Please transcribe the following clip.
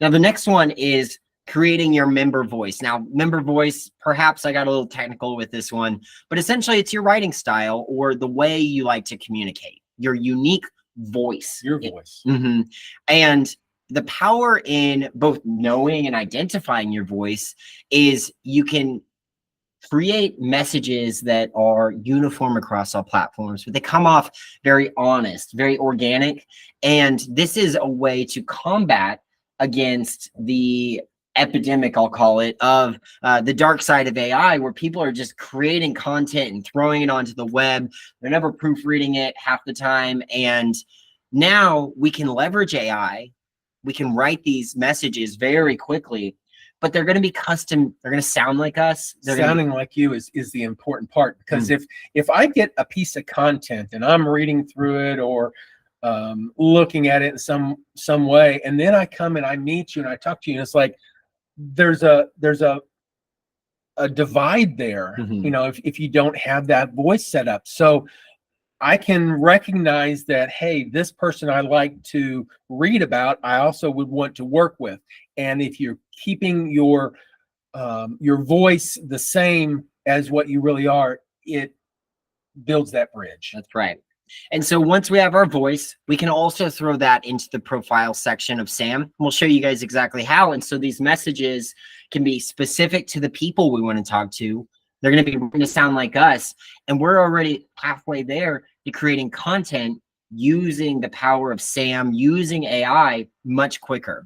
Now, the next one is creating your member voice. Now, member voice, perhaps I got a little technical with this one, but essentially it's your writing style or the way you like to communicate, your unique voice. Your voice. And the power in both knowing and identifying your voice is you can create messages that are uniform across all platforms, but they come off very honest, very organic. And this is a way to combat against the epidemic, I'll call it, of the dark side of AI, where people are just creating content and throwing it onto the web. They're never proofreading it half the time. And now we can leverage AI. We can write these messages very quickly, but they're going to be custom. They're going to sound like us. Sounding like you is the important part, because if I get a piece of content and I'm reading through it or looking at it in some way, and then I come and I meet you and I talk to you, and it's like there's a divide there, you know, if you don't have that voice set up. So I can recognize that, hey, this person I like to read about, I also would want to work with. And if you're keeping your voice the same as what you really are, it builds that bridge. That's right. And so once we have our voice, we can also throw that into the profile section of SAM. We'll show you guys exactly how. And so these messages can be specific to the people we want to talk to. They're going to sound like us. And we're already halfway there to creating content using the power of SAM, using AI much quicker.